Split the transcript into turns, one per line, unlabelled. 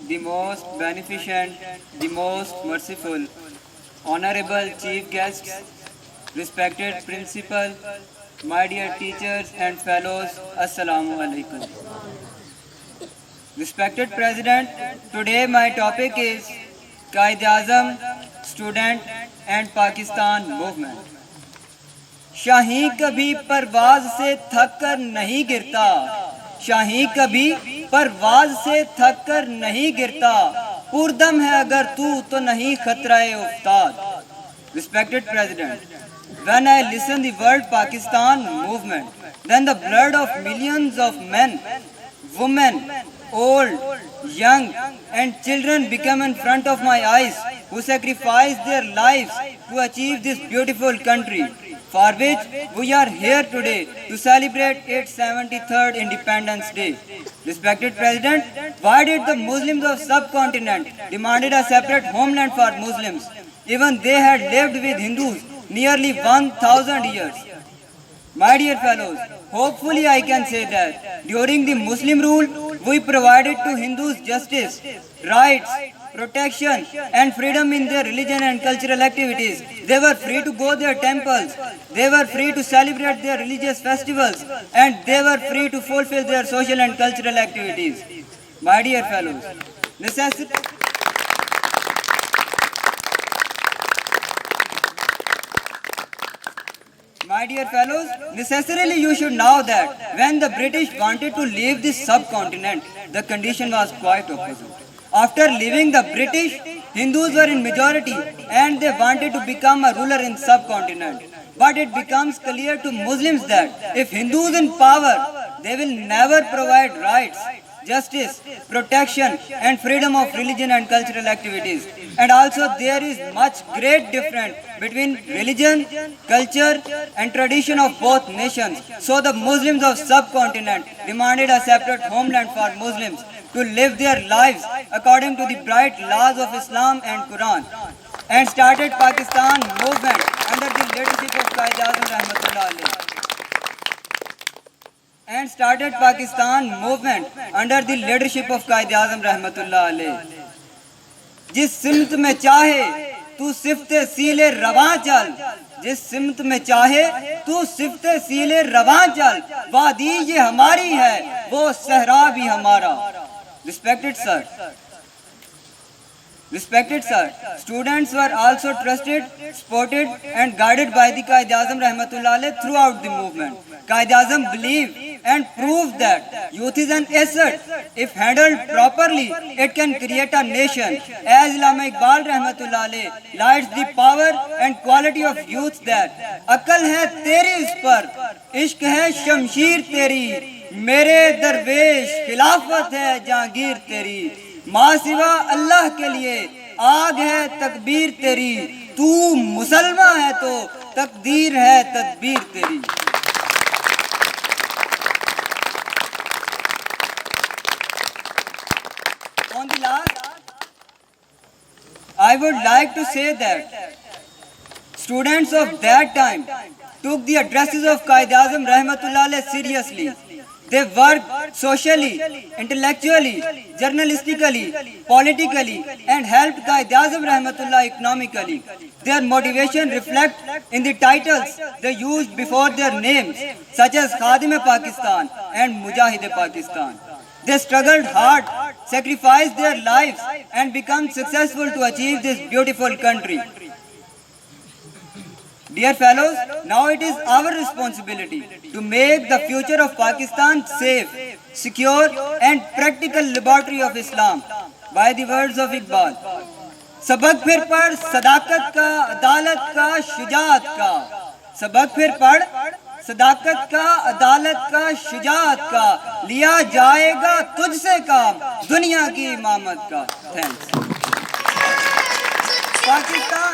the most beneficent, the most merciful, honorable chief guests, respected principal, my dear teachers and fellows, Assalamu alaikum. Respected President, today my topic is Qaid-e-Azam, Student and Pakistan Movement. शाही कभी परवाज से थक कर नहीं गिरता, शाही कभी परवाज से थक कर नहीं गिरता, पुरदम है अगर तू तो नहीं खतरा-ए उस्ताद. Respected President, when I listen the word Pakistan movement, then the blood of millions of men, women, old, young and children become in front of my eyes, who sacrificed their lives to achieve this beautiful country, for which we are here today to celebrate its 73rd Independence Day. Respected President, why did the Muslims of subcontinent demanded a separate homeland for Muslims, even they had lived with Hindus nearly 1000 years? My dear fellows, hopefully I can say that during the Muslim rule, we provided to Hindus justice, rights, protection and freedom in their religion and cultural activities. They were free to go their temples, they were free to celebrate their religious festivals and they were free to fulfill their social and cultural activities. My dear fellows, necessarily you should know that when the British wanted to leave this subcontinent, the condition was quite opposite. After leaving the British, Hindus were in majority and they wanted to become a ruler in subcontinent. But it becomes clear to Muslims that if Hindus in power, they will never provide rights, justice, protection and freedom of religion and cultural activities. And also there is much great difference between religion, culture and tradition of both nations. So the Muslims of subcontinent demanded a separate homeland for Muslims to live their lives according to the bright laws of Islam and Quran, and started Pakistan movement under the leadership of Qaid-e-Azam Rahmatullah Alayh. And started Pakistan movement under the leadership of Qaid-e-Azam Rahmatullah Alayh. जिस सिमत में चाहे तू सिफ्ते सीले रवां चल, जिस सिमत में चाहे तू सिफ्ते सीले रवां चल, वादी ये हमारी है वो सहरा भी हमारा. Respected sir, students were also trusted, supported and guided by the Qaid-e-Azam Rahmatullah Alayh throughout the movement. Qaid-e-Azam believed and proved that youth is an asset. If handled properly, it can create a nation. As Allama Iqbal Rahmatullah Alayh lights the power and quality of youth that अकल है तेरी उस पर, इश्क है शमशीर तेरी, मेरे दरवेश खिलाफत है जहांगीर तेरी, माँ सिवा अल्लाह के लिए आग है तकबीर तेरी, तू मुसलमान है तो तकदीर है तदबीर तेरी. On the last, I would like to say that students of that time took the addresses of Qaid-e-Azam Rahmatullah Alayh seriously. They worked socially, intellectually, journalistically, politically and helped Qaid-e-Azam Rahmatullah economically. Their motivation reflects in the titles they used before their names, such as Khadim-e-Pakistan and Mujahid-e-Pakistan. They struggled hard, sacrificed their lives and become successful to achieve this beautiful country. Dear fellows, now it is our responsibility to make the future of Pakistan safe, secure and practical laboratory of Islam. By the words of Iqbal, सबक फिर पढ़ सदाकत का, अदालत का, शुजाअत का, सबक फिर पढ़ सदाकत का, अदालत का, शुजाअत का, लिया जाएगा तुझसे काम दुनिया की इमामत का. थैंक्स. पाकिस्तान